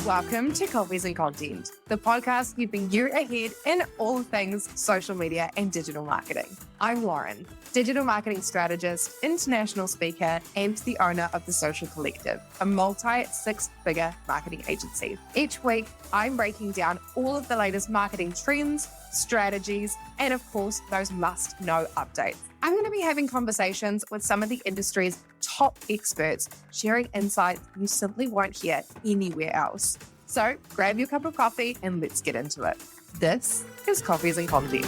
Welcome to Coffees and Content, the podcast keeping you ahead in all things social media and digital marketing. I'm Lauren, digital marketing strategist, international speaker, and the owner of The Social Collective, a multi-six-figure marketing agency. Each week, I'm breaking down all of the latest marketing trends, strategies, and of course, those must-know updates. I'm going to be having conversations with some of the industry's top experts, sharing insights you simply won't hear anywhere else. So grab your cup of coffee and let's get into it. This is Coffees and Content.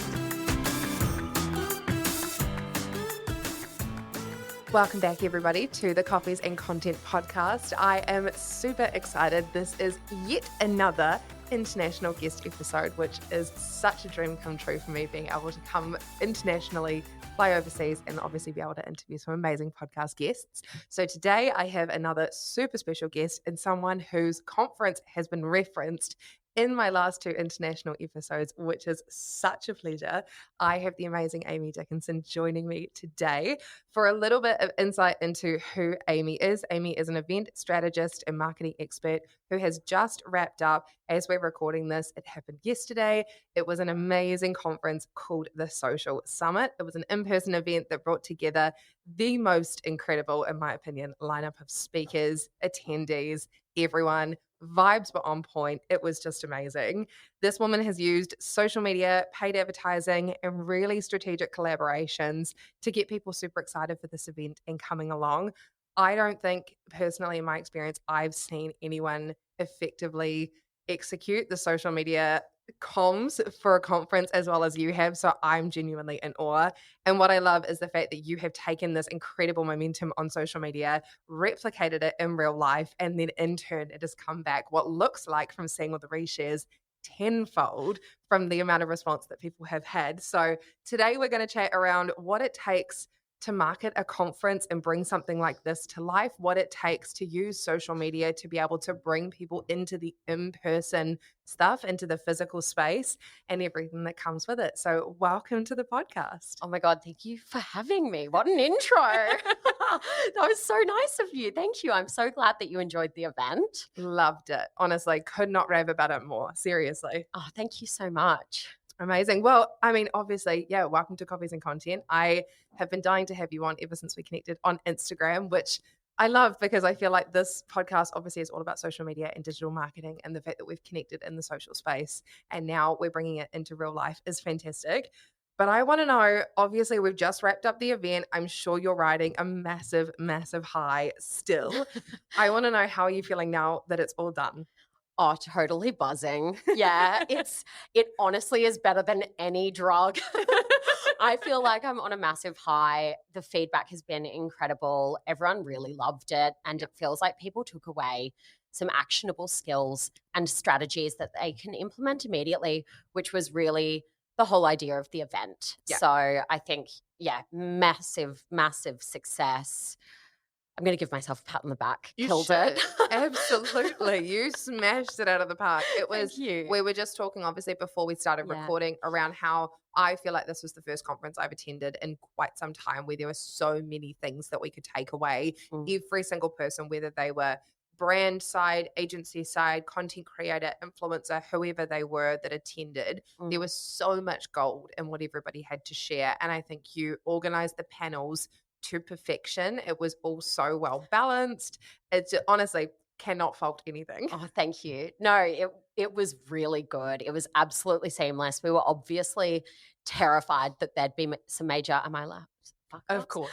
Welcome back, everybody, to the Coffees and Content podcast. I am super excited. This is yet another international guest episode, which is such a dream come true for me, being able to come internationally, fly overseas, and obviously be able to interview some amazing podcast guests. So today I have another super special guest and someone whose conference has been referenced in my last two international episodes, which is such a pleasure. I have the amazing Amy Dickinson joining me today for a little bit of insight into who Amy is. Amy is an event strategist and marketing expert who has just wrapped up as we're recording this. It happened yesterday. It was an amazing conference called the Social Summit. It was an in-person event that brought together the most incredible, in my opinion, lineup of speakers, attendees, everyone. Vibes were on point. It was just amazing. This woman has used social media, paid advertising, and really strategic collaborations to get people super excited for this event and coming along. I don't think, personally, in my experience, I've seen anyone effectively execute the social media comms for a conference as well as you have. So I'm genuinely in awe. And what I love is the fact that you have taken this incredible momentum on social media, replicated it in real life, and then in turn it has come back what looks like, from seeing all the reshares, tenfold from the amount of response that people have had. So today we're going to chat around what it takes to market a conference and bring something like this to life, what it takes to use social media to be able to bring people into the in-person stuff, into the physical space, and everything that comes with it. So welcome to the podcast. Oh my God, thank you for having me. What an intro. That was so nice of you. Thank you. I'm so glad that you enjoyed the event. Loved it. Honestly, could not rave about it more. Seriously. Oh, thank you so much. Amazing. Well, I mean, obviously, yeah, welcome to Coffees and Content. I have been dying to have you on ever since we connected on Instagram, which I love because I feel like this podcast obviously is all about social media and digital marketing, and the fact that we've connected in the social space and now we're bringing it into real life is fantastic. But I want to know, obviously, we've just wrapped up the event. I'm sure you're riding a massive, massive high still. I want to know, how are you feeling now that it's all done? Oh, totally buzzing. Yeah, it honestly is better than any drug. I feel like I'm on a massive high. The feedback has been incredible. Everyone really loved it. And it feels like people took away some actionable skills and strategies that they can implement immediately, which was really the whole idea of the event. Yeah. So I think, massive, massive success. I'm going to give myself a pat on the back. You Killed should. it. Absolutely. You smashed it out of the park. It was, Thank you. we were just talking, obviously, before we started recording, around how I feel like this was the first conference I've attended in quite some time where there were so many things that we could take away. Every single person, whether they were brand side, agency side, content creator, influencer, whoever they were that attended, there was so much gold in what everybody had to share. And I think you organized the panels to perfection. It was all so well balanced. It's honestly cannot fault anything. Oh, thank you. No, it was really good. It was absolutely seamless. We were obviously terrified that there'd be some major, am I allowed? Fuck ups? Of course.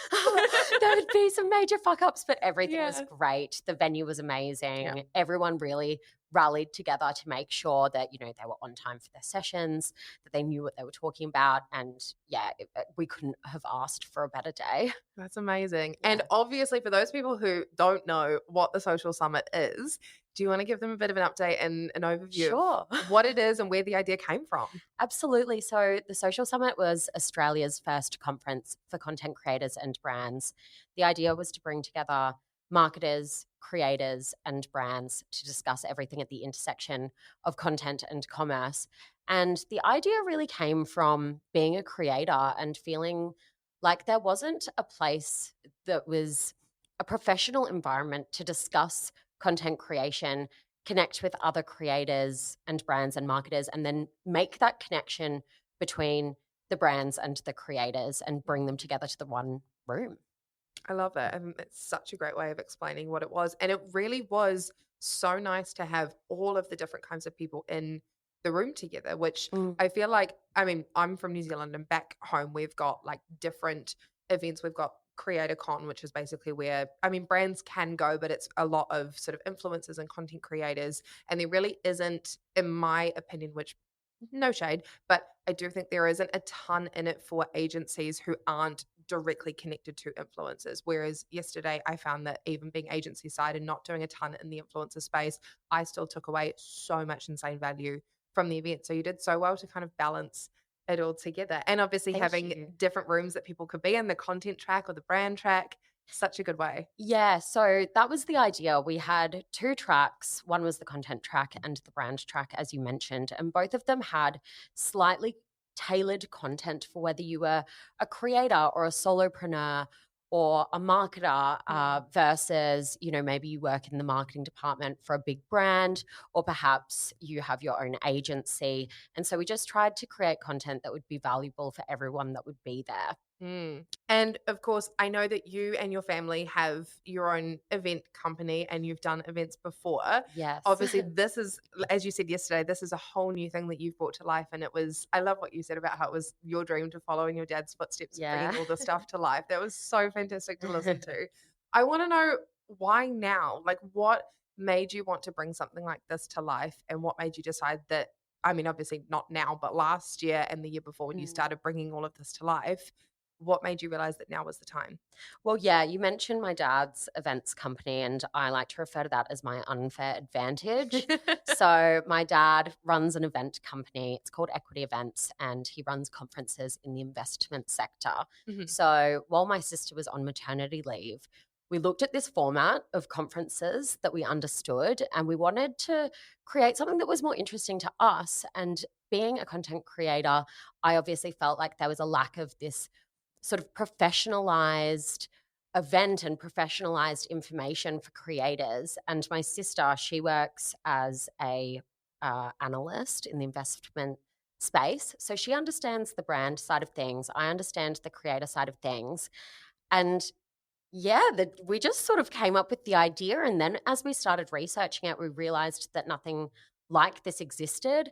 There would be some major fuck ups, but everything was great. The venue was amazing. Yeah. Everyone really rallied together to make sure that, they were on time for their sessions, that they knew what they were talking about. And we couldn't have asked for a better day. That's amazing. Yeah. And obviously, for those people who don't know what the Social Summit is, do you want to give them a bit of an update and an overview of what it is and where the idea came from? Absolutely. So the Social Summit was Australia's first conference for content creators and brands. The idea was to bring together marketers, creators, and brands to discuss everything at the intersection of content and commerce. And the idea really came from being a creator and feeling like there wasn't a place that was a professional environment to discuss content creation connect with other creators and brands and marketers, and then make that connection between the brands and the creators and bring them together to the one room. I love that. And it's such a great way of explaining what it was. And it really was so nice to have all of the different kinds of people in the room together, which I feel like, I mean, I'm from New Zealand and back home we've got like different events. We've got Creator Con, which is basically where, I mean, brands can go, but it's a lot of sort of influencers and content creators. And there really isn't, in my opinion, which no shade, but I do think there isn't a ton in it for agencies who aren't directly connected to influencers. Whereas yesterday, I found that even being agency side and not doing a ton in the influencer space, I still took away so much insane value from the event. So you did so well to kind of balance it all together. And obviously Thank having you. different rooms that people could be in, the content track or the brand track, such a good way. Yeah, so that was the idea. We had 2 tracks. One was the content track and the brand track, as you mentioned, and both of them had slightly tailored content for whether you were a creator or a solopreneur or a marketer versus, maybe you work in the marketing department for a big brand, or perhaps you have your own agency. And so we just tried to create content that would be valuable for everyone that would be there. And of course, I know that you and your family have your own event company and you've done events before. Yes. Obviously, this is, as you said yesterday, this is a whole new thing that you've brought to life. And it was, I love what you said about how it was your dream to follow in your dad's footsteps, bringing all this stuff to life. That was so fantastic to listen to. I want to know why now? Like, what made you want to bring something like this to life? And what made you decide that, I mean, obviously not now, but last year and the year before when you started bringing all of this to life? What made you realize that now was the time? Well, yeah, you mentioned my dad's events company, and I like to refer to that as my unfair advantage. So, my dad runs an event company. It's called Equity Events, and he runs conferences in the investment sector. So, while my sister was on maternity leave, we looked at this format of conferences that we understood, and we wanted to create something that was more interesting to us. And being a content creator, I obviously felt like there was a lack of this sort of professionalized event and professionalized information for creators. And my sister, she works as a analyst in the investment space, so she understands the brand side of things. I understand the creator side of things, and yeah, we just sort of came up with the idea. And then as we started researching it, we realized that nothing like this existed.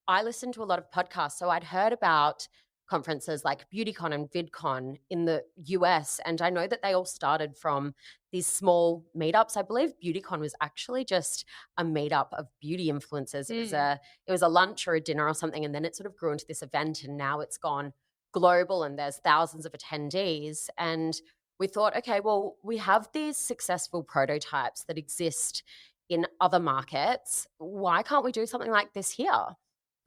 I listened to a lot of podcasts, so I'd heard about conferences like BeautyCon and VidCon in the US, and I know that they all started from these small meetups. I believe BeautyCon was actually just a meetup of beauty influencers. It was a lunch or a dinner or something, and then it sort of grew into this event, and now it's gone global and there's thousands of attendees. And we thought, okay, well, we have these successful prototypes that exist in other markets. Why can't we do something like this here?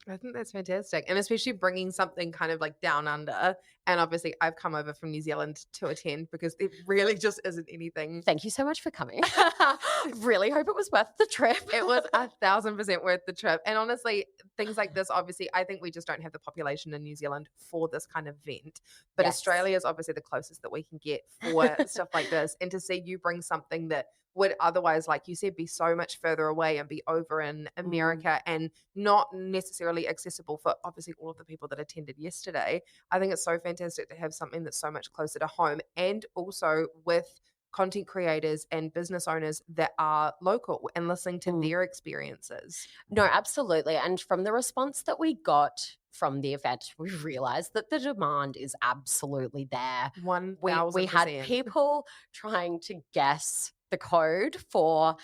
I think that's fantastic. And especially bringing something kind of like down under. And obviously, I've come over from New Zealand to attend because it really just isn't anything. Thank you so much for coming. Really hope it was worth the trip. It was 1,000% worth the trip. And honestly, things like this, obviously, I think we just don't have the population in New Zealand for this kind of event. But Yes. Australia is obviously the closest that we can get for stuff like this. And to see you bring something that would otherwise, like you said, be so much further away and be over in America and not necessarily accessible for obviously all of the people that attended yesterday. I think it's so fantastic to have something that's so much closer to home, and also with content creators and business owners that are local and listening to their experiences. No, absolutely. And from the response that we got from the event, we realized that the demand is absolutely there. 1,000%. We had people trying to guess the code for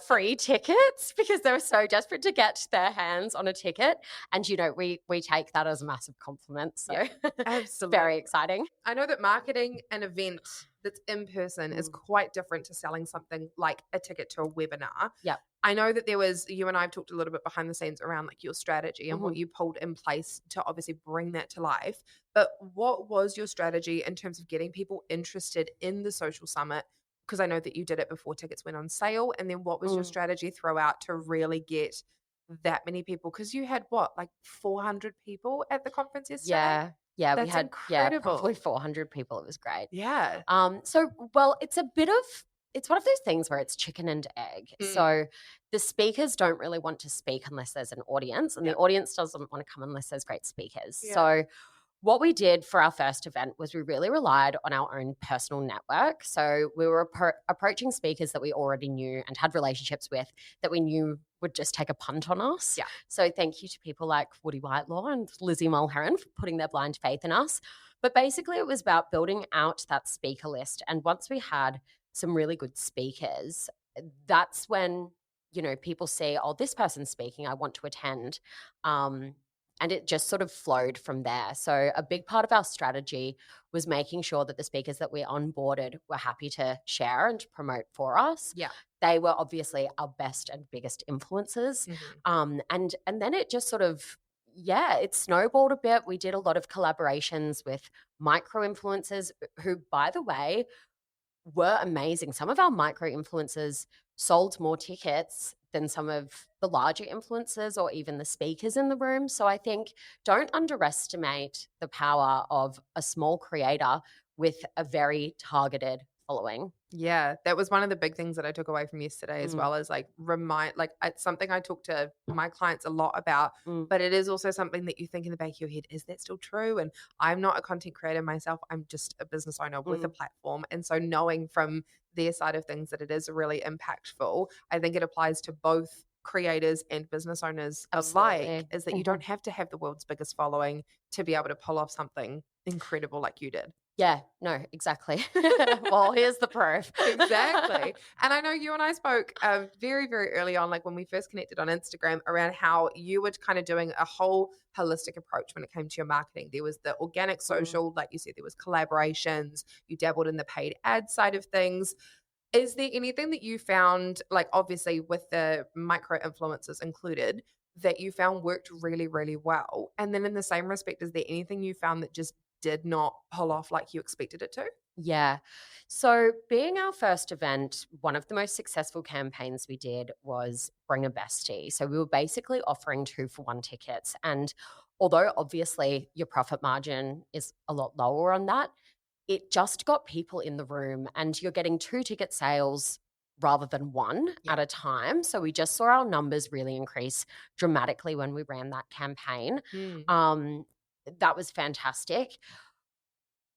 free tickets because they were so desperate to get their hands on a ticket. And, we take that as a massive compliment. So it's very exciting. I know that marketing an event that's in person is quite different to selling something like a ticket to a webinar. Yep. I know that you and I have talked a little bit behind the scenes around like your strategy and what you pulled in place to obviously bring that to life. But what was your strategy in terms of getting people interested in the social summit? Because I know that you did it before tickets went on sale. And then what was your strategy throughout to really get that many people? Because you had like 400 people at the conference yesterday? Yeah, That's we had incredible. probably 400 people. It was great. Yeah. Well, it's a bit of it's one of those things where it's chicken and egg. So the speakers don't really want to speak unless there's an audience, and the audience doesn't want to come unless there's great speakers. Yeah. So what we did for our first event was we really relied on our own personal network. So we were approaching speakers that we already knew and had relationships with that we knew would just take a punt on us. Yeah. So thank you to people like Woody Whitelaw and Lizzie Mulheron for putting their blind faith in us. But basically it was about building out that speaker list. And once we had some really good speakers, that's when, you know, people say, oh, this person's speaking, I want to attend. And it just sort of flowed from there. So a big part of our strategy was making sure that the speakers that we onboarded were happy to share and promote for us. Yeah. They were obviously our best and biggest influencers. And then it just sort of, it snowballed a bit. We did a lot of collaborations with micro influencers who, by the way, were amazing. Some of our micro influencers sold more tickets than some of the larger influencers or even the speakers in the room. So I think don't underestimate the power of a small creator with a very targeted following. Yeah, that was one of the big things that I took away from yesterday as well, as like it's something I talk to my clients a lot about, but it is also something that you think in the back of your head, is that still true? And I'm not a content creator myself. I'm just a business owner with a platform. And so knowing from their side of things that it is really impactful, I think it applies to both creators and business owners alike, is that you don't have to have the world's biggest following to be able to pull off something incredible like you did. Yeah, no, exactly. Well, here's the proof. Exactly. And I know you and I spoke very, very early on, like when we first connected on Instagram, around how you were kind of doing a whole holistic approach when it came to your marketing. There was the organic social, like you said, there was collaborations, you dabbled in the paid ad side of things. Is there anything that you found, like obviously with the micro influencers included, that you found worked really, really well? And then in the same respect, is there anything you found that just did not pull off like you expected it to? Yeah. So being our first event, one of the most successful campaigns we did was Bring a Bestie. So we were basically offering 2-for-1 tickets. And although obviously your profit margin is a lot lower on that, it just got people in the room and you're getting 2 ticket sales rather than 1 at a time. So we just saw our numbers really increase dramatically when we ran that campaign. That was fantastic.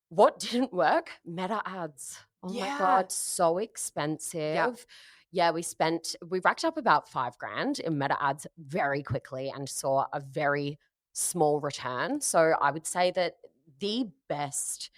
What didn't work? Meta ads. Oh my God, so expensive. Yeah, we racked up about $5,000 in meta ads very quickly and saw a very small return. So I would say that the best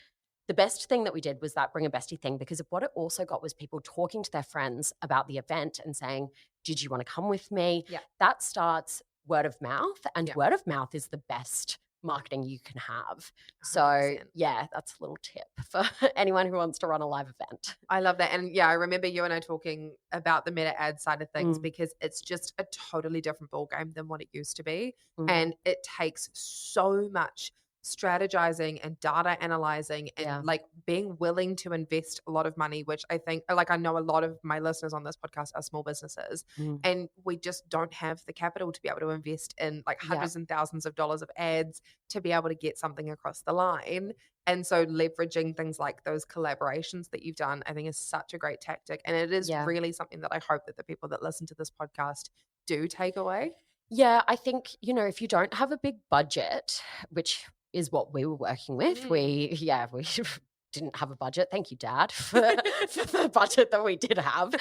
thing that we did was that Bring a Bestie thing, because what it also got was people talking to their friends about the event and saying, did you want to come with me? Yeah. That starts word of mouth, and word of mouth is the best marketing you can have. So 100%. yeah, that's a little tip for anyone who wants to run a live event. I love that. And yeah, I remember you and I talking about the meta ad side of things because it's just a totally different ballgame than what it used to be. And it takes so much strategizing and data analyzing and like being willing to invest a lot of money, which I think, like, I know a lot of my listeners on this podcast are small businesses and we just don't have the capital to be able to invest in like hundreds and thousands of dollars of ads to be able to get something across the line. And so leveraging things like those collaborations that you've done, I think is such a great tactic. And it is really something that I hope that the people that listen to this podcast do take away. Yeah, I think, if you don't have a big budget, which is what we were working with, we didn't have a budget. Thank you, Dad, for the budget that we did have.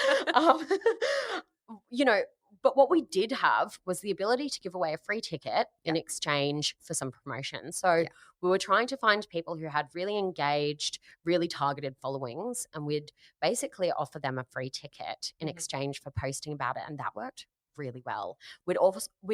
But what we did have was the ability to give away a free ticket in exchange for some promotion. So we were trying to find people who had really engaged, really targeted followings, and we'd basically offer them a free ticket in exchange for posting about it. And that worked really well. We'd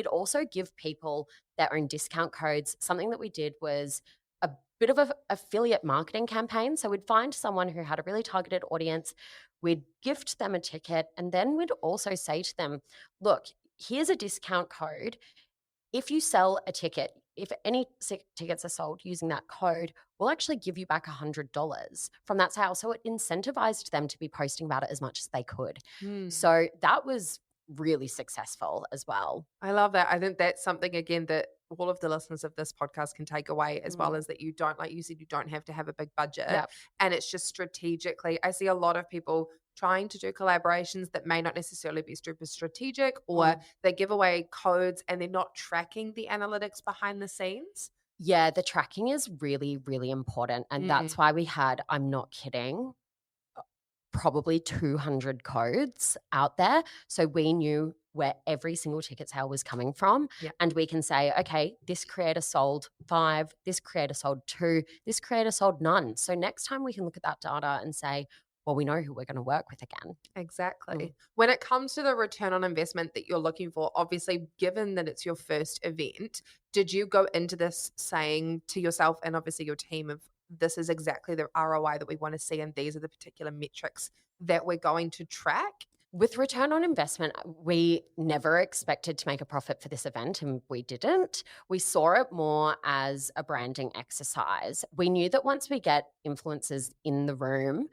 also give people their own discount codes. Something that we did was a bit of an affiliate marketing campaign. So we'd find someone who had a really targeted audience, we'd gift them a ticket, and then we'd also say to them, look, here's a discount code. If you sell a ticket, if any tickets are sold using that code, we'll actually give you back $100 from that sale. So it incentivized them to be posting about it as much as they could. So that was really successful as well. I love that. I think that's something, again, that all of the listeners of this podcast can take away, as well Mm. as that you don't, like you said, you don't have to have a big budget. Yep. And it's just strategically, I see a lot of people trying to do collaborations that may not necessarily be super strategic, or Mm. they give away codes and they're not tracking the analytics behind the scenes. Yeah, the tracking is really, really important. And that's why we had, I'm not kidding, probably 200 codes out there. So we knew where every single ticket sale was coming from. Yeah. And we can say, okay, this creator sold 5, this creator sold 2, this creator sold none. So next time we can look at that data and say, well, we know who we're going to work with again. Exactly. When it comes to the return on investment that you're looking for, obviously, given that it's your first event, did you go into this saying to yourself and obviously your team of, this is exactly the ROI that we want to see, and these are the particular metrics that we're going to track? With return on investment, we never expected to make a profit for this event, and we didn't. We saw it more as a branding exercise. We knew that once we get influencers in the room,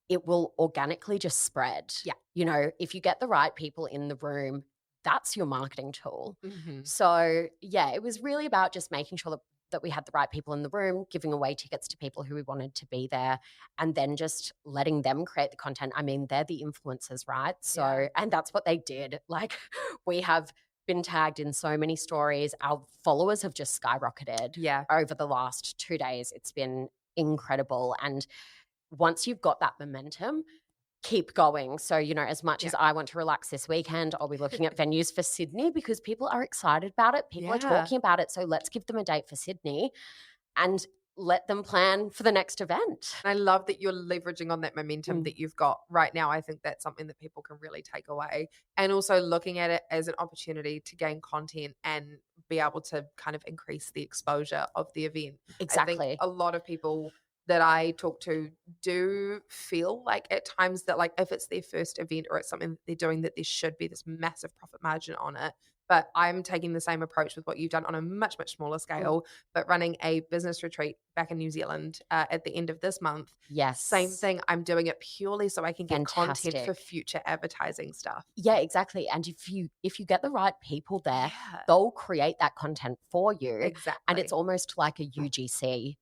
it will organically just spread. Yeah. You know, if you get the right people in the room, that's your marketing tool. Mm-hmm. So, yeah, it was really about just making sure that we had the right people in the room, giving away tickets to people who we wanted to be there, and then just letting them create the content. I mean, they're the influencers, right? So, and that's what they did. Like, we have been tagged in so many stories. Our followers have just skyrocketed over the last 2 days. It's been incredible. And once you've got that momentum, keep going. So, you know, as much as I want to relax this weekend, I'll be looking at venues for Sydney because people are excited about it. People are talking about it. So let's give them a date for Sydney and let them plan for the next event. I love that you're leveraging on that momentum that you've got right now. I think that's something that people can really take away. And also looking at it as an opportunity to gain content and be able to kind of increase the exposure of the event. Exactly. I think a lot of people that I talk to do feel like at times that, like, if it's their first event or it's something that they're doing, that there should be this massive profit margin on it. But I'm taking the same approach with what you've done on a much, much smaller scale, but running a business retreat back in New Zealand at the end of this month. Yes. Same thing. I'm doing it purely so I can get content for future advertising stuff. Yeah, exactly. And if you get the right people there, they'll create that content for you. Exactly. And it's almost like a UGC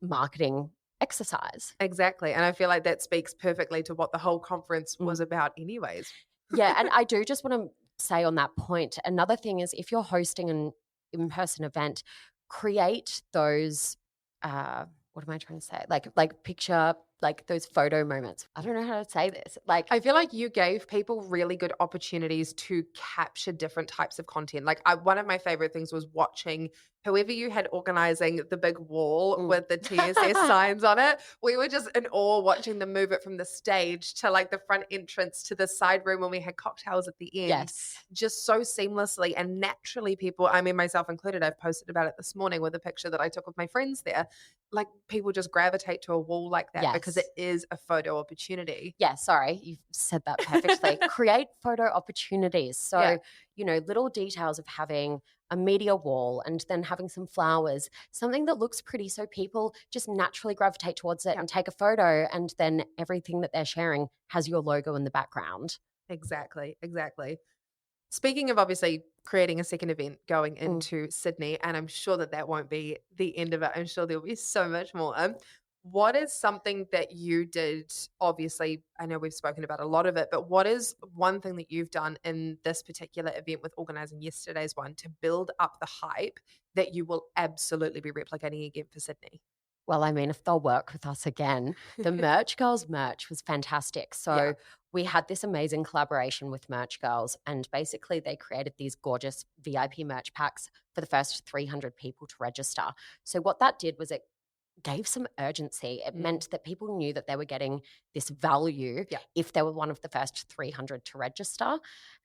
marketing exercise. Exactly. And I feel like that speaks perfectly to what the whole conference was about anyways. Yeah. And I do just want to say on that point, another thing is if you're hosting an in-person event, create those, what am I trying to say? Like picture, like those photo moments. I don't know how to say this. Like, I feel like you gave people really good opportunities to capture different types of content. Like, one of my favorite things was watching whoever you had organizing the big wall with the TSS signs on it. We were just in awe watching them move it from the stage to like the front entrance to the side room when we had cocktails at the end. Yes. Just so seamlessly and naturally. People, I mean, myself included, I've posted about it this morning with a picture that I took of my friends there. Like, people just gravitate to a wall like that because it is a photo opportunity. Yeah, sorry, you've said that perfectly. Create photo opportunities. So, you know, little details of having a media wall and then having some flowers, something that looks pretty so people just naturally gravitate towards it and take a photo, and then everything that they're sharing has your logo in the background. Exactly, exactly. Speaking of obviously creating a second event going into Sydney, and I'm sure that that won't be the end of it. I'm sure there'll be so much more. What is something that you did? Obviously, I know we've spoken about a lot of it, but what is one thing that you've done in this particular event with organizing yesterday's one to build up the hype that you will absolutely be replicating again for Sydney? Well, I mean, if they'll work with us again, the Merch Girls merch was fantastic. So we had this amazing collaboration with Merch Girls, and basically they created these gorgeous VIP merch packs for the first 300 people to register. So what that did was it gave some urgency. It meant that people knew that they were getting this value if they were one of the first 300 to register.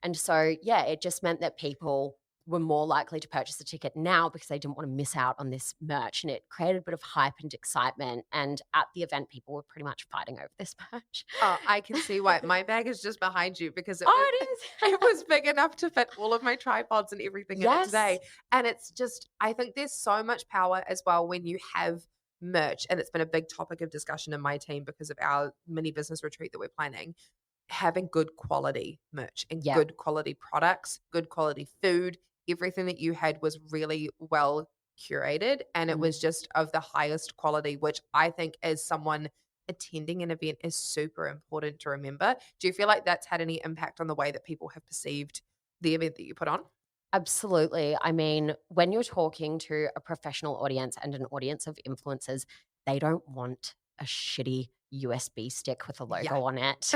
And so, it just meant that people were more likely to purchase a ticket now because they didn't want to miss out on this merch. And it created a bit of hype and excitement. And at the event, people were pretty much fighting over this merch. Oh, I can see why. My bag is just behind you because it it was big enough to fit all of my tripods and everything in it today. And it's just, I think there's so much power as well when you have merch. And it's been a big topic of discussion in my team because of our mini business retreat that we're planning. having good quality merch and Yeah. good quality products, good quality food. Everything that you had was really well curated and it was Mm. just of the highest quality, which I think as someone attending an event is super important to remember. Do you feel like that's had any impact on the way that people have perceived the event that you put on? Absolutely. I mean, when you're talking to a professional audience and an audience of influencers, they don't want a shitty USB stick with a Yeah. logo on it.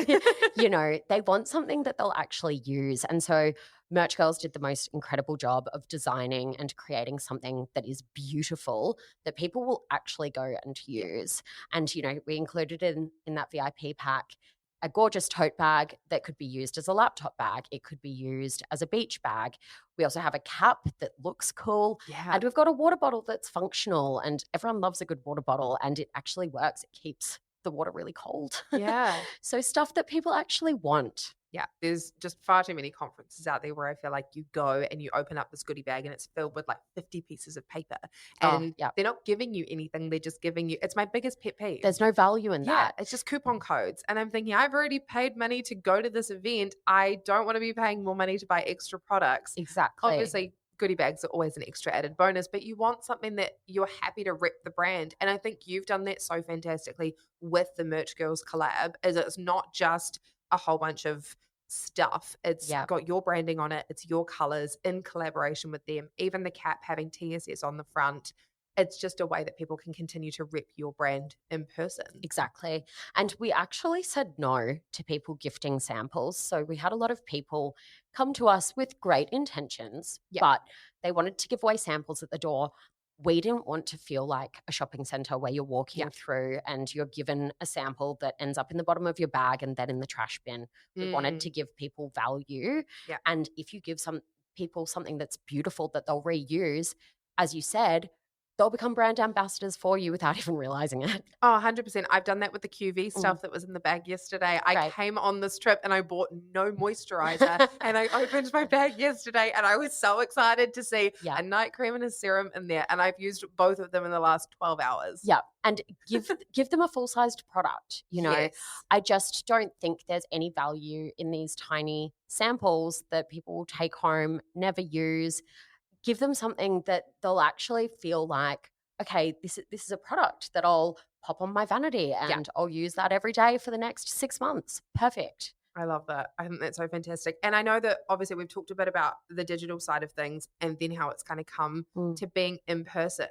They want something that they'll actually use. And so Merch Girls did the most incredible job of designing and creating something that is beautiful that people will actually go and Yeah. use. And, we included in that VIP pack a gorgeous tote bag that could be used as a laptop bag. It could be used as a beach bag. We also have a cap that looks cool. Yeah. And we've got a water bottle that's functional. And everyone loves a good water bottle and it actually works. It keeps the water really cold. Yeah. So stuff that people actually want. Yeah, there's just far too many conferences out there where I feel like you go and you open up this goodie bag and it's filled with like 50 pieces of paper Oh, and yeah. they're not giving you anything. They're just giving you, it's my biggest pet peeve. There's no value in Yeah, that. it's just coupon codes. And I'm thinking, I've already paid money to go to this event. I don't want to be paying more money to buy extra products. Exactly. Obviously, goodie bags are always an extra added bonus, but you want something that you're happy to rep the brand. And I think you've done that so fantastically with the Merch Girls collab, is it's not just a whole bunch of stuff. It's Yeah. got your branding on it. It's your colors in collaboration with them. Even the cap having TSS on the front. It's just a way that people can continue to rep your brand in person. Exactly. And we actually said no to people gifting samples. So we had a lot of people come to us with great intentions, Yeah. but they wanted to give away samples at the door. We didn't want to feel like a shopping center where you're walking Yeah. through and you're given a sample that ends up in the bottom of your bag and then in the trash bin. We wanted to give people value. Yeah. And if you give some people something that's beautiful that they'll reuse, as you said, they'll become brand ambassadors for you without even realizing it. Oh, 100%. I've done that with the QV stuff Mm. that was in the bag yesterday. I Right. came on this trip and I bought no moisturizer and I opened my bag yesterday and I was so excited to see Yeah. a night cream and a serum in there. And I've used both of them in the last 12 hours. Yeah. And give them a full-sized product. Yes. I just don't think there's any value in these tiny samples that people will take home, never use. Give them something that they'll actually feel like, okay, this is a product that I'll pop on my vanity and I'll use that every day for the next 6 months. Perfect. I love that. I think that's so fantastic. And I know that obviously we've talked a bit about the digital side of things and then how it's kind of come to being in person.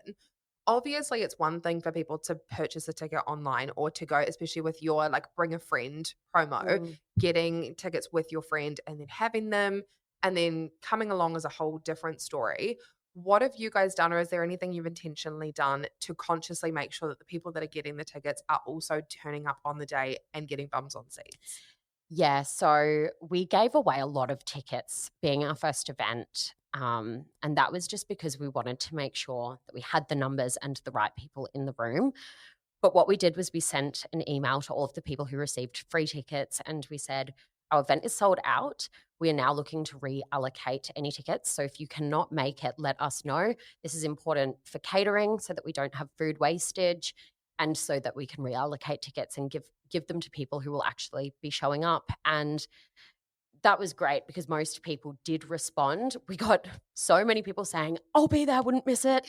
Obviously, it's one thing for people to purchase a ticket online or to go, especially with your like bring a friend promo, getting tickets with your friend and then having them and then coming along is a whole different story. What have you guys done, or is there anything you've intentionally done to consciously make sure that the people that are getting the tickets are also turning up on the day and getting bums on seats? Yeah, so we gave away a lot of tickets being our first event. And that was just because we wanted to make sure that we had the numbers and the right people in the room. But what we did was we sent an email to all of the people who received free tickets and we said, our event is sold out. We are now looking to reallocate any tickets. So if you cannot make it, let us know. This is important for catering so that we don't have food wastage and so that we can reallocate tickets and give them to people who will actually be showing up. And that was great because most people did respond. We got so many people saying, I'll be there, wouldn't miss it.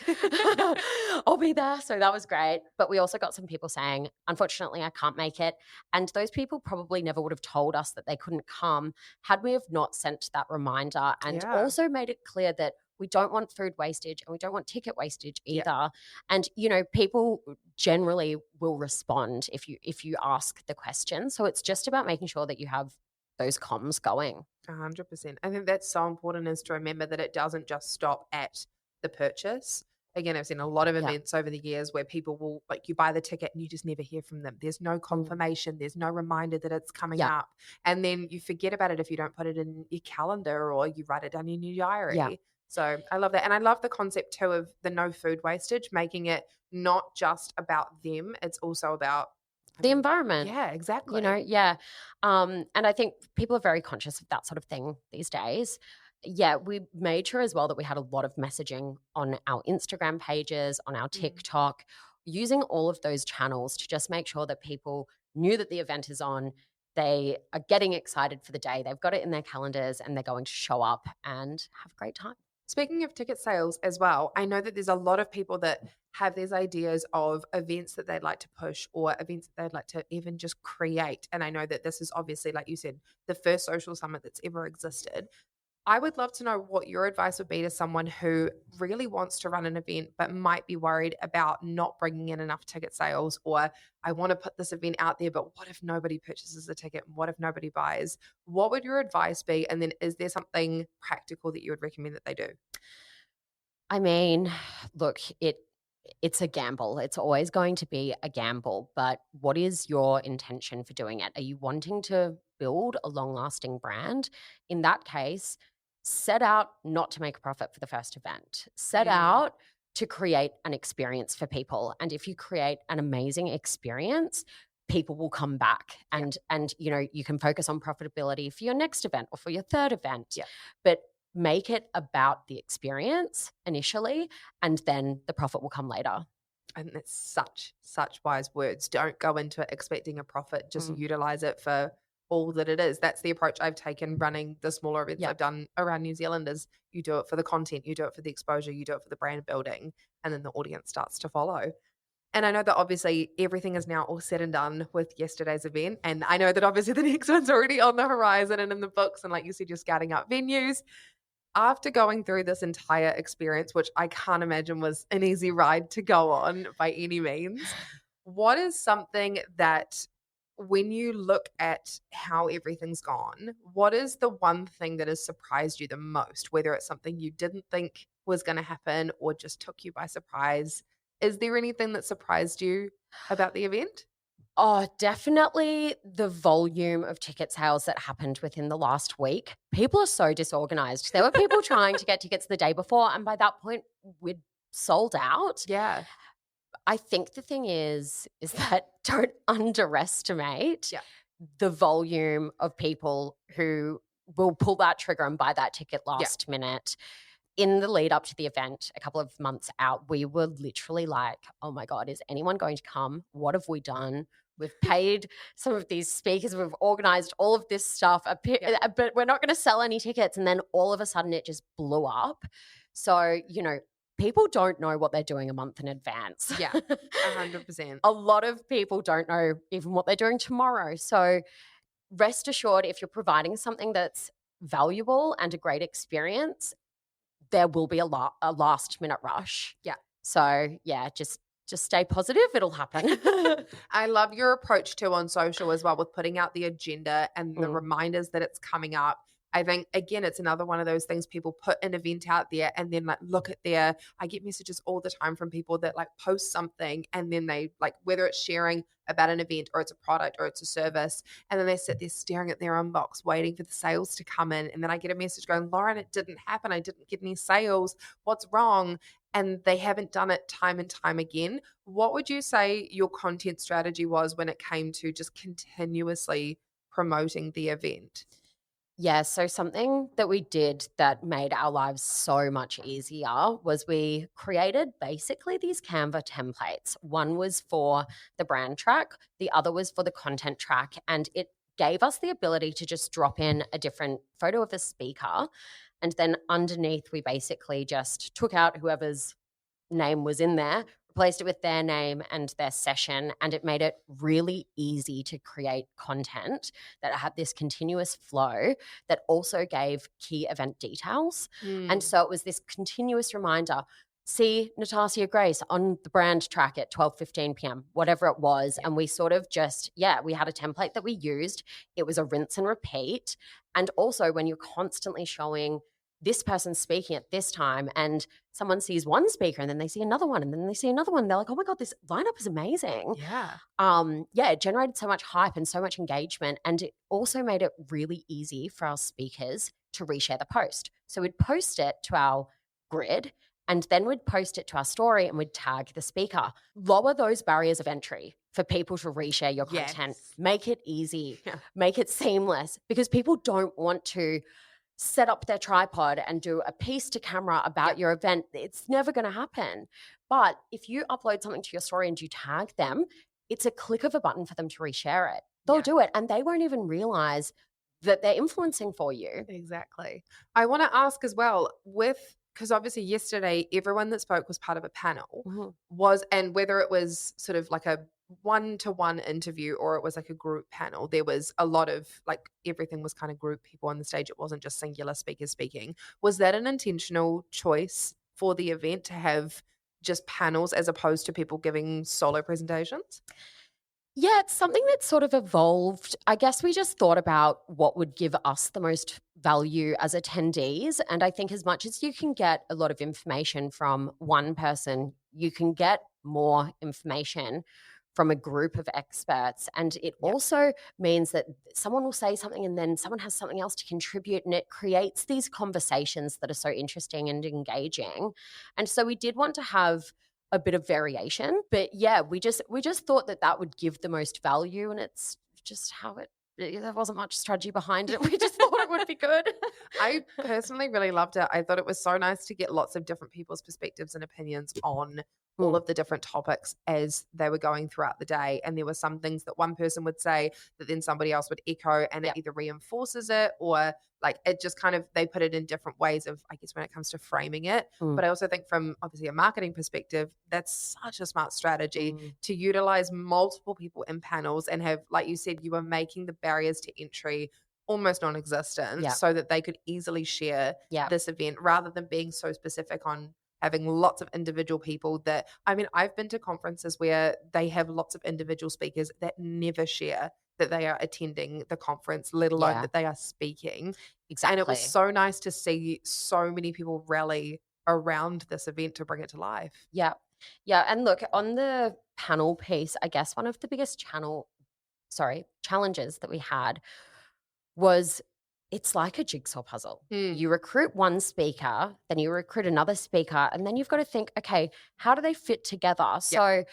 I'll be there. So that was great. But we also got some people saying, unfortunately, I can't make it. And those people probably never would have told us that they couldn't come had we have not sent that reminder and also made it clear that we don't want food wastage and we don't want ticket wastage either. And, people generally will respond if you ask the question. So it's just about making sure that you have those comms going. 100%. I think that's so important is to remember that it doesn't just stop at the purchase. Again, I've seen a lot of events over the years where people will, like, you buy the ticket and you just never hear from them. There's no confirmation. There's no reminder that it's coming up. And then you forget about it if you don't put it in your calendar or you write it down in your diary. Yeah. So I love that. And I love the concept too of the no food wastage, making it not just about them. It's also about the environment. Yeah, exactly. And I think people are very conscious of that sort of thing these days. Yeah, we made sure as well that we had a lot of messaging on our Instagram pages, on our TikTok, using all of those channels to just make sure that people knew that the event is on. They are getting excited for the day. They've got it in their calendars and they're going to show up and have a great time. Speaking of ticket sales as well, I know that there's a lot of people that have these ideas of events that they'd like to push or events that they'd like to even just create. And I know that this is obviously, like you said, the first social summit that's ever existed. I would love to know what your advice would be to someone who really wants to run an event but might be worried about not bringing in enough ticket sales, or I want to put this event out there, but what if nobody purchases a ticket? What if nobody buys? What would your advice be? And then is there something practical that you would recommend that they do? I mean, look, it's a gamble. It's always going to be a gamble, but what is your intention for doing it? Are you wanting to build a long-lasting brand? In that case, set out not to make a profit for the first event. Set out to create an experience for people. And if you create an amazing experience, people will come back and you can focus on profitability for your next event or for your third event. But make it about the experience initially, and then the profit will come later. And that's such wise words. Don't go into it expecting a profit. Just utilize it for all that it is. That's the approach I've taken running the smaller events I've done around New Zealand. Is you do it for the content, you do it for the exposure, you do it for the brand building, and then the audience starts to follow. And I know that obviously everything is now all said and done with yesterday's event. And I know that obviously the next one's already on the horizon and in the books. And like you said, you're scouting out venues. After going through this entire experience, which I can't imagine was an easy ride to go on by any means, what is something that when you look at how everything's gone, what is the one thing that has surprised you the most, whether it's something you didn't think was going to happen or just took you by surprise? Is there anything that surprised you about the event? Oh, definitely the volume of ticket sales that happened within the last week. People are so disorganized. There were people trying to get tickets the day before, and by that point, we'd sold out. Yeah. I think the thing is that don't underestimate the volume of people who will pull that trigger and buy that ticket last minute. In the lead up to the event, a couple of months out, we were literally like, oh my God, is anyone going to come? What have we done? We've paid some of these speakers. We've organized all of this stuff, but we're not going to sell any tickets. And then all of a sudden it just blew up. So, people don't know what they're doing a month in advance. Yeah, 100%. A lot of people don't know even what they're doing tomorrow. So rest assured, if you're providing something that's valuable and a great experience, there will be a last minute rush. Yeah. So just stay positive. It'll happen. I love your approach too on social as well, with putting out the agenda and the reminders that it's coming up. I think, again, it's another one of those things, people put an event out there and then look at I get messages all the time from people that post something and then they whether it's sharing about an event or it's a product or it's a service, and then they sit there staring at their inbox waiting for the sales to come in. And then I get a message going, Lauren, it didn't happen. I didn't get any sales. What's wrong? And they haven't done it time and time again. What would you say your content strategy was when it came to just continuously promoting the event? Yeah, so something that we did that made our lives so much easier was we created basically these Canva templates. One was for the brand track, the other was for the content track, and it gave us the ability to just drop in a different photo of a speaker. And then underneath, we basically just took out whoever's name was in there, replaced it with their name and their session, and it made it really easy to create content that had this continuous flow that also gave key event details. And so it was this continuous reminder. See Natasha Grace on the brand track at 12:15 p.m., whatever it was. And we sort of just, we had a template that we used. It was a rinse and repeat. And also when you're constantly showing this person's speaking at this time and someone sees one speaker and then they see another one and then they see another one, they're like, oh my God, this lineup is amazing. It generated so much hype and so much engagement, and it also made it really easy for our speakers to reshare the post. So we'd post it to our grid and then we'd post it to our story and we'd tag the speaker. Lower those barriers of entry for people to reshare your content. Make it easy, make it seamless, because people don't want to set up their tripod and do a piece to camera about your event. It's never going to happen. But if you upload something to your story and you tag them, it's a click of a button for them to reshare it. they'll do it, and they won't even realize that they're influencing for you. Exactly. I want to ask as well because obviously yesterday everyone that spoke was part of a panel and whether it was sort of like a one-to-one interview or it was like a group panel, there was a lot of like everything was kind of group people on the stage. It wasn't just singular speakers speaking. Was that an intentional choice for the event to have just panels as opposed to people giving solo presentations? Yeah, it's something that's sort of evolved. I guess we just thought about what would give us the most value as attendees. And I think as much as you can get a lot of information from one person, you can get more information from a group of experts. And it also means that someone will say something and then someone has something else to contribute. And it creates these conversations that are so interesting and engaging. And so we did want to have a bit of variation, but yeah, we just thought that would give the most value, and it's just how there wasn't much strategy behind it. We just thought it would be good. I personally really loved it. I thought it was so nice to get lots of different people's perspectives and opinions on all of the different topics as they were going throughout the day. And there were some things that one person would say that then somebody else would echo, and it either reinforces it or like it just kind of, they put it in different ways of, I guess, when it comes to framing it. But I also think from obviously a marketing perspective, that's such a smart strategy to utilize multiple people in panels and have, like you said, you were making the barriers to entry almost non-existent so that they could easily share this event rather than being so specific on having lots of individual people that, I mean, I've been to conferences where they have lots of individual speakers that never share that they are attending the conference, let alone that they are speaking. Exactly. And it was so nice to see so many people rally around this event to bring it to life. Yeah. Yeah. And look, on the panel piece, I guess one of the biggest challenges that we had was it's like a jigsaw puzzle. You recruit one speaker, then you recruit another speaker, and then you've got to think, okay, how do they fit together? So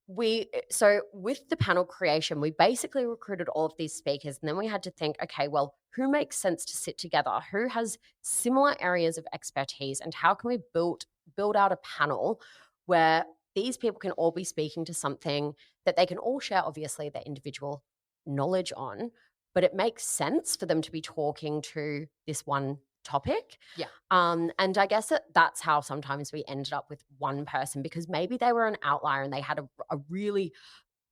with the panel creation, we basically recruited all of these speakers, and then we had to think, okay, well, who makes sense to sit together? Who has similar areas of expertise, and how can we build out a panel where these people can all be speaking to something that they can all share, obviously, their individual knowledge on, but it makes sense for them to be talking to this one topic. And I guess that's how sometimes we ended up with one person, because maybe they were an outlier and they had a really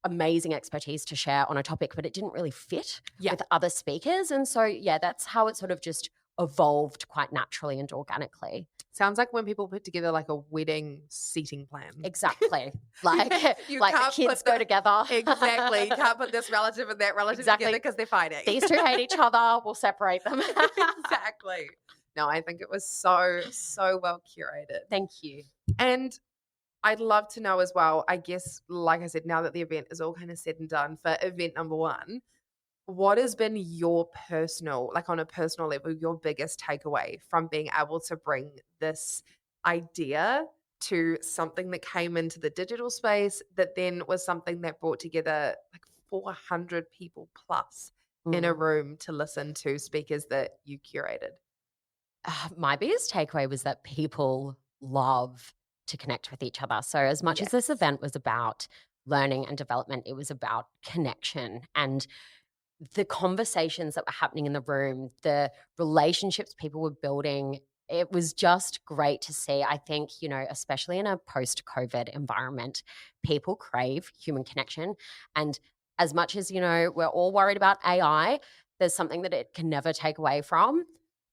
amazing expertise to share on a topic, but it didn't really fit with other speakers. And so, that's how it sort of just evolved quite naturally and organically. Sounds like when people put together like a wedding seating plan. Exactly. Like the kids go together. Exactly. You can't put this relative and that relative together because they're fighting. These two hate each other. We'll separate them. Exactly. No, I think it was so well curated. Thank you. And I'd love to know as well, I guess, like I said, now that the event is all kind of said and done for event number one, what has been your personal, like on a personal level, your biggest takeaway from being able to bring this idea to something that came into the digital space that then was something that brought together like 400 people plus in a room to listen to speakers that you curated? My biggest takeaway was that people love to connect with each other. So as much as this event was about learning and development, it was about connection and the conversations that were happening in the room, the relationships people were building. It was just great to see. I think, especially in a post-COVID environment, people crave human connection. And as much as, we're all worried about AI, there's something that it can never take away from.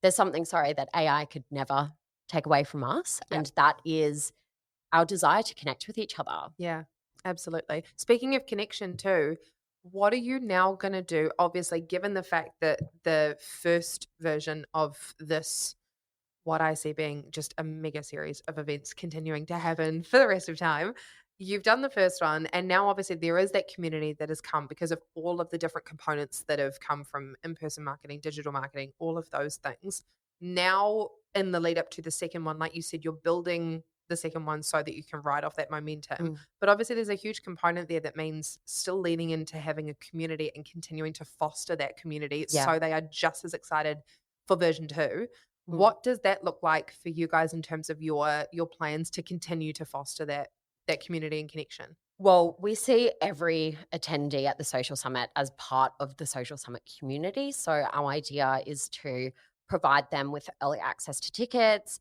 There's something, that AI could never take away from us. And that is our desire to connect with each other. Yeah, absolutely. Speaking of connection too, what are you now going to do? Obviously, given the fact that the first version of this, what I see being just a mega series of events continuing to happen for the rest of time, you've done the first one. And now obviously there is that community that has come because of all of the different components that have come from in-person marketing, digital marketing, all of those things. Now in the lead up to the second one, like you said, you're building the second one so that you can ride off that momentum. But obviously there's a huge component there that means still leaning into having a community and continuing to foster that community so they are just as excited for version 2. What does that look like for you guys in terms of your plans to continue to foster that community and connection? Well, we see every attendee at the Social Summit as part of the Social Summit community. So our idea is to provide them with early access to tickets,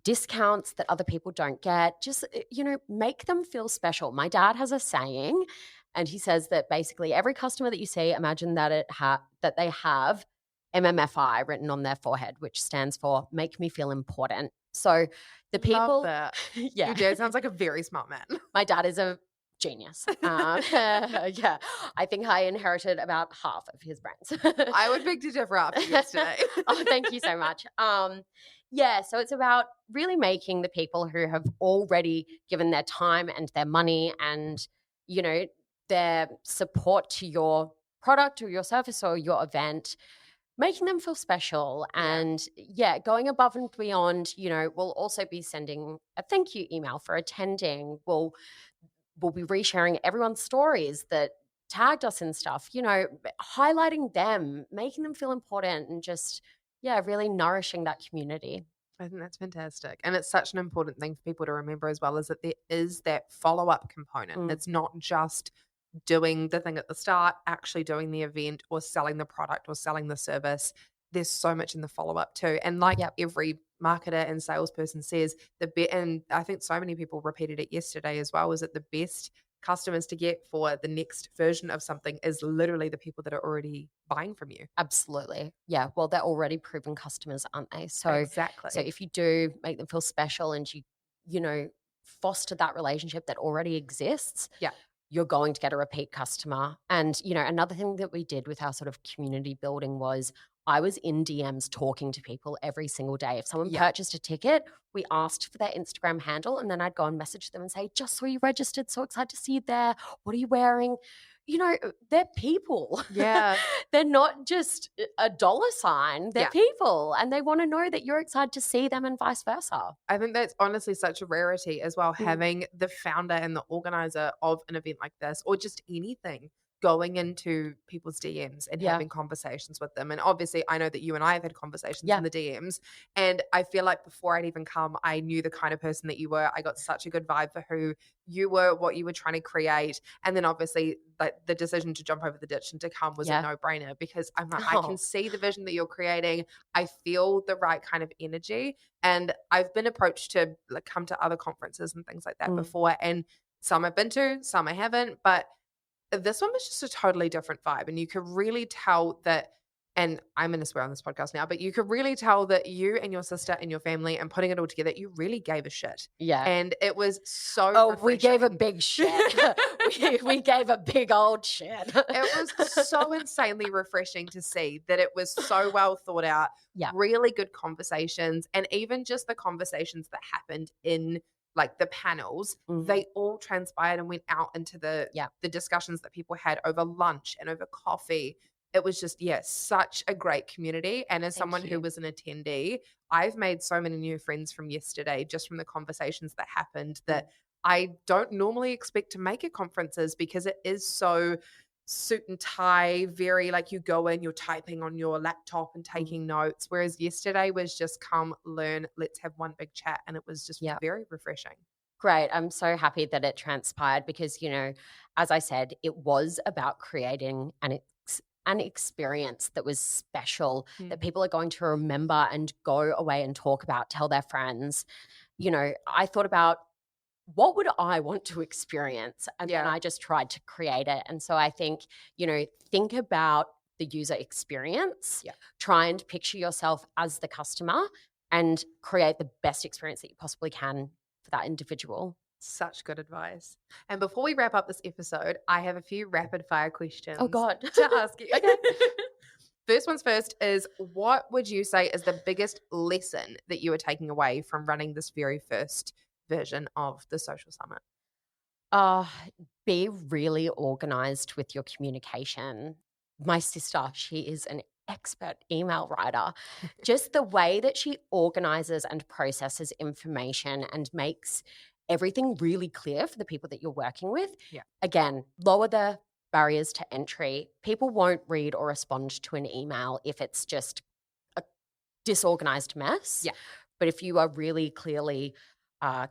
discounts that other people don't get, just, make them feel special. My dad has a saying, and he says that basically every customer that you see, imagine that that they have MMFI written on their forehead, which stands for make me feel important. So the Love people, that. yeah, Your dad sounds like a very smart man. my dad is a genius. Yeah, I think I inherited about half of his brains. I would beg to differ after yesterday. Oh, thank you so much. Yeah, so it's about really making the people who have already given their time and their money and, you know, their support to your product or your service or your event, making them feel special. Yeah. And yeah, going above and beyond, we'll also be sending a thank you email for attending. We'll be resharing everyone's stories that tagged us and stuff, highlighting them, making them feel important and just, yeah, really nourishing that community. I think that's fantastic. And it's such an important thing for people to remember as well, is that there is that follow-up component. Mm. It's not just doing the thing at the start, actually doing the event or selling the product or selling the service. There's so much in the follow-up too. And like Yep. every marketer and salesperson says, and I think so many people repeated it yesterday as well, is that the best customers to get for the next version of something is literally the people that are already buying from you. Absolutely. Yeah. Well, they're already proven customers, aren't they? So Exactly. if you do make them feel special and you know, foster that relationship that already exists, Yeah. you're going to get a repeat customer. And, another thing that we did with our sort of community building was I was in DMs talking to people every single day. If someone Yeah. purchased a ticket, we asked for their Instagram handle and then I'd go and message them and say, just saw you registered. So excited to see you there. What are you wearing? They're people. Yeah. They're not just a dollar sign. They're Yeah. people and they want to know that you're excited to see them and vice versa. I think that's honestly such a rarity as well, Mm. having the founder and the organizer of an event like this, or just anything, going into people's DMs and Yeah. having conversations with them. And obviously, I know that you and I have had conversations Yeah. in the DMs. And I feel like before I'd even come, I knew the kind of person that you were. I got such a good vibe for who you were, what you were trying to create. And then obviously, like, the decision to jump over the ditch and to come was Yeah. a no-brainer, because I'm like, I Oh. can see the vision that you're creating. I feel the right kind of energy. And I've been approached to like come to other conferences and things like that Mm. before. And some I've been to, some I haven't. But this one was just a totally different vibe. And you could really tell that, and I'm going to swear on this podcast now, but you could really tell that you and your sister and your family and putting it all together, you really gave a shit. Yeah. And it was so Oh, we gave a refreshing. big shit. we gave a big old shit. It was so insanely refreshing to see that it was so well thought out, Yeah. really good conversations, and even just the conversations that happened in like the panels, Mhm. they all transpired and went out into the discussions that people had over lunch and over coffee. It was just, such a great community. And as Thank someone who you. was an attendee, I've made so many new friends from yesterday, just from the conversations that happened, that I don't normally expect to make at conferences, because it is so suit and tie, very like you go in, you're typing on your laptop and taking notes. Whereas yesterday was just come, learn, let's have one big chat. And it was just very refreshing. Great. I'm so happy that it transpired because, as I said, it was about creating an experience that was special, that people are going to remember and go away and talk about, tell their friends. I thought about, what would I want to experience? And then I just tried to create it. And so I think, think about the user experience, try and picture yourself as the customer and create the best experience that you possibly can for that individual. Such good advice. And before we wrap up this episode, I have a few rapid fire questions Oh, God. to ask you. Okay. First ones first is, what would you say is the biggest lesson that you are taking away from running this very first version of the Social Summit? Be really organized with your communication. My sister, she is an expert email writer. Just the way that she organizes and processes information and makes everything really clear for the people that you're working with. Yeah. Again, lower the barriers to entry. People won't read or respond to an email if it's just a disorganized mess. Yeah. But if you are really clearly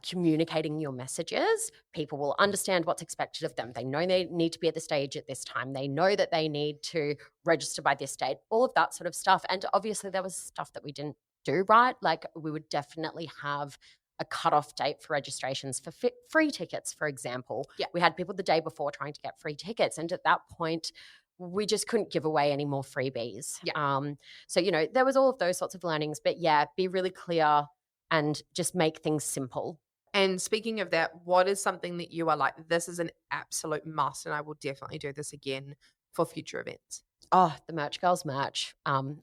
communicating your messages, people will understand what's expected of them. They know they need to be at the stage at this time. They know that they need to register by this date, all of that sort of stuff. And obviously there was stuff that we didn't do right. Like we would definitely have a cutoff date for registrations for free tickets, for example. Yeah. We had people the day before trying to get free tickets. And at that point, we just couldn't give away any more freebies. Yeah. So, you know, there was all of those sorts of learnings. But yeah, be really clear and just make things simple. And speaking of that, what is something that you are like, this is an absolute must, and I will definitely do this again for future events? Oh, the merch girls merch.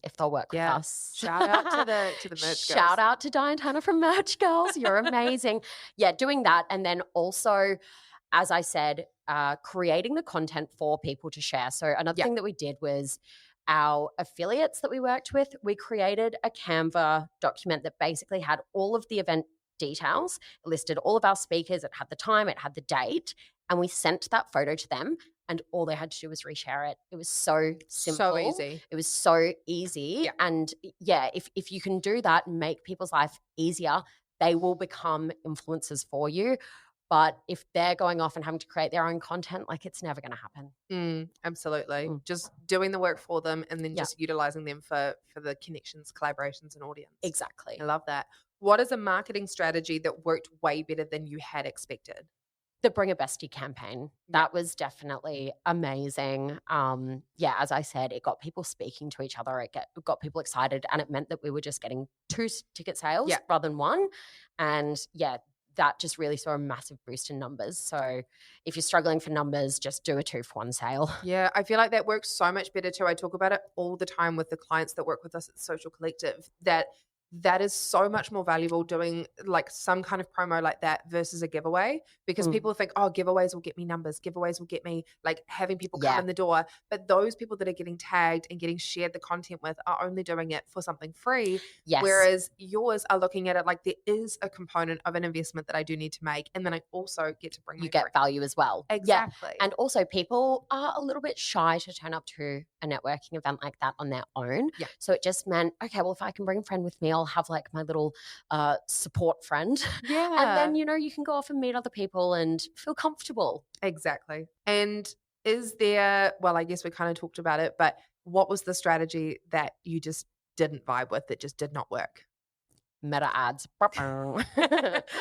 If they'll work with us. Shout out to the merch girls. Shout out to Di and Hannah from Merch Girls. You're amazing. Yeah, doing that. And then also, as I said, creating the content for people to share. So another thing that we did was our affiliates that we worked with, we created a Canva document that basically had all of the event details. It listed all of our speakers. It had the time, it had the date, and we sent that photo to them. And all they had to do was reshare it. It was so simple. So easy. It was so easy. Yeah. And yeah, if you can do that and make people's life easier, they will become influencers for you. But if they're going off and having to create their own content, like it's never going to happen. Absolutely. Just doing the work for them and then just utilizing them for the connections, collaborations, and audience. Exactly. I love that. What is a marketing strategy that worked way better than you had expected? The Bring a Bestie campaign. That was definitely amazing. As I said, it got people speaking to each other. It got people excited, and it meant that we were just getting 2 ticket sales rather than 1. And that just really saw a massive boost in numbers. So if you're struggling for numbers, just do a 2-for-1 sale. Yeah, I feel like that works so much better too. I talk about it all the time with the clients that work with us at Social Collective, that is so much more valuable doing like some kind of promo like that versus a giveaway, because people think, oh, giveaways will get me numbers. Giveaways will get me like having people come in the door. But those people that are getting tagged and getting shared the content with are only doing it for something free. Yes. Whereas yours are looking at it like there is a component of an investment that I do need to make. And then I also get to bring you get value as well. Exactly. Yeah. And also people are a little bit shy to turn up to a networking event like that on their own. Yeah. So it just meant, okay, well, if I can bring a friend with me, I'll have like my little support friend. Yeah. And then, you know, you can go off and meet other people and feel comfortable. Exactly. And is there, well, I guess we kind of talked about it, but what was the strategy that you just didn't vibe with, that just did not work? Meta ads. I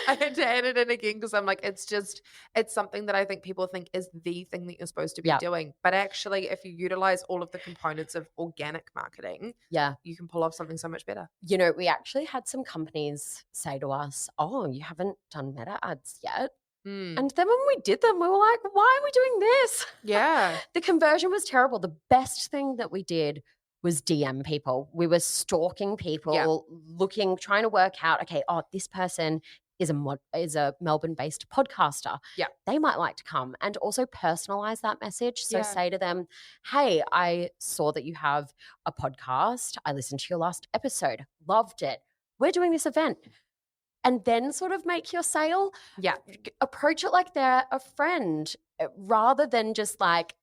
had to add it in again because I'm like, it's something that I think people think is the thing that you're supposed to be doing. But actually, if you utilize all of the components of organic marketing, you can pull off something so much better. You know, we actually had some companies say to us, oh, you haven't done meta ads yet. And then when we did them, we were like, why are we doing this? Yeah. The conversion was terrible. The best thing that we did was DM people. We were stalking people, trying to work out, okay, this person is a Melbourne-based podcaster. Yeah. They might like to come, and also personalize that message. So say to them, hey, I saw that you have a podcast. I listened to your last episode. Loved it. We're doing this event. And then sort of make your sale. Yeah. Approach it like they're a friend, rather than just like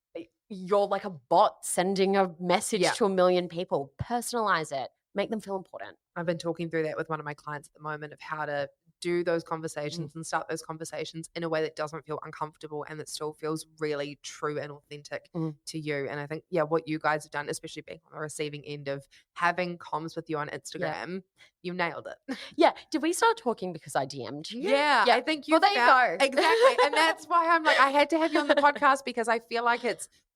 you're like a bot sending a message to a million people. Personalize it. Make them feel important. I've been talking through that with one of my clients at the moment of how to do those conversations and start those conversations in a way that doesn't feel uncomfortable and that still feels really true and authentic to you. And I think, what you guys have done, especially being on the receiving end of having comms with you on Instagram, you nailed it. Yeah. Did we start talking because I DM'd you? Yeah. I think you there you go. Exactly. And that's why I'm like, I had to have you on the podcast, because I feel like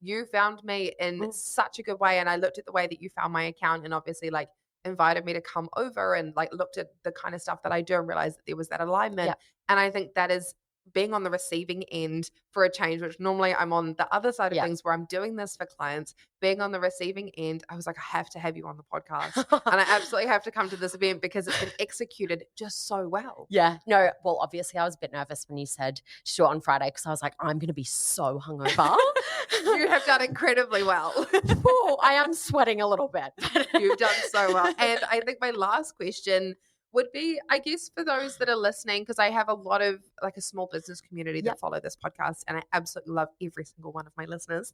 you found me in such a good way. And I looked at the way that you found my account and obviously like invited me to come over and like looked at the kind of stuff that I do and realized that there was that alignment. And I think that is being on the receiving end for a change, which normally I'm on the other side of things where I'm doing this for clients. Being on the receiving end, I was like, I have to have you on the podcast and I absolutely have to come to this event because it's been executed just so well. Yeah. No, well, obviously I was a bit nervous when you said to do it on Friday, because I was like, I'm going to be so hungover. You have done incredibly well. Ooh, I am sweating a little bit. You've done so well. And I think my last question would be, I guess, for those that are listening, because I have a lot of like a small business community that Yep. follow this podcast, and I absolutely love every single one of my listeners.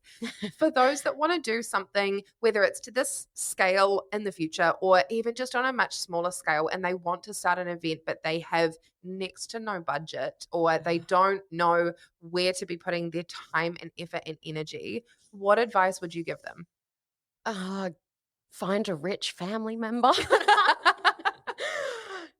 For those that want to do something, whether it's to this scale in the future or even just on a much smaller scale, and they want to start an event, but they have next to no budget or they don't know where to be putting their time and effort and energy, what advice would you give them? Find a rich family member.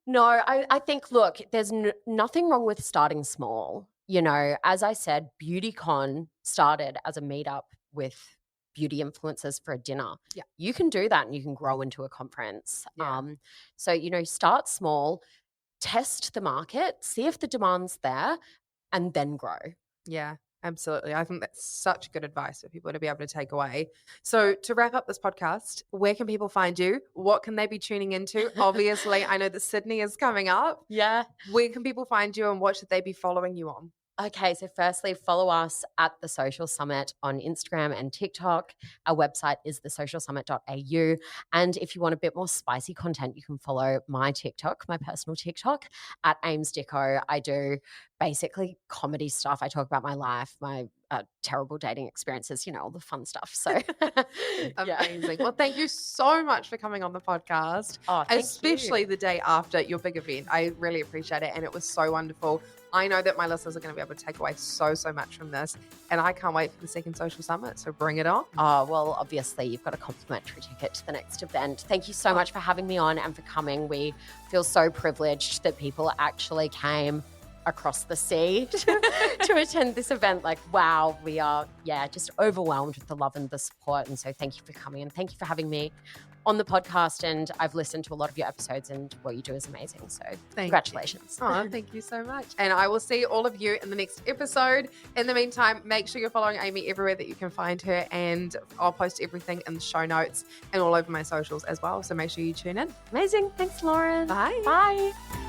No, I think, look, there's nothing wrong with starting small. You know, as I said, BeautyCon started as a meetup with beauty influencers for a dinner. Yeah. You can do that and you can grow into a conference. Yeah. So, you know, start small, test the market, see if the demand's there, and then grow. Yeah, absolutely. I think that's such good advice for people to be able to take away. So to wrap up this podcast, where can people find you? What can they be tuning into? Obviously, I know that Sydney is coming up. Yeah. Where can people find you and what should they be following you on? Okay, so firstly, follow us at The Social Summit on Instagram and TikTok. Our website is thesocialsummit.au. And if you want a bit more spicy content, you can follow my TikTok, my personal TikTok, at Ames Dicko. I do basically comedy stuff. I talk about my life, my terrible dating experiences, you know, all the fun stuff. So amazing. Well, thank you so much for coming on the podcast, especially the day after your big event. I really appreciate it. And it was so wonderful. I know that my listeners are going to be able to take away so much from this. And I can't wait for the second Social Summit. So bring it on. Oh, well, obviously, you've got a complimentary ticket to the next event. Thank you so much for having me on and for coming. We feel so privileged that people actually came across the sea to attend this event. Like, wow, we are, just overwhelmed with the love and the support. And so thank you for coming and thank you for having me on the podcast. And I've listened to a lot of your episodes and what you do is amazing. So congratulations. Oh, thank you so much. And I will see all of you in the next episode. In the meantime, make sure you're following Amy everywhere that you can find her. And I'll post everything in the show notes and all over my socials as well. So make sure you tune in. Amazing. Thanks, Lauren. Bye. Bye.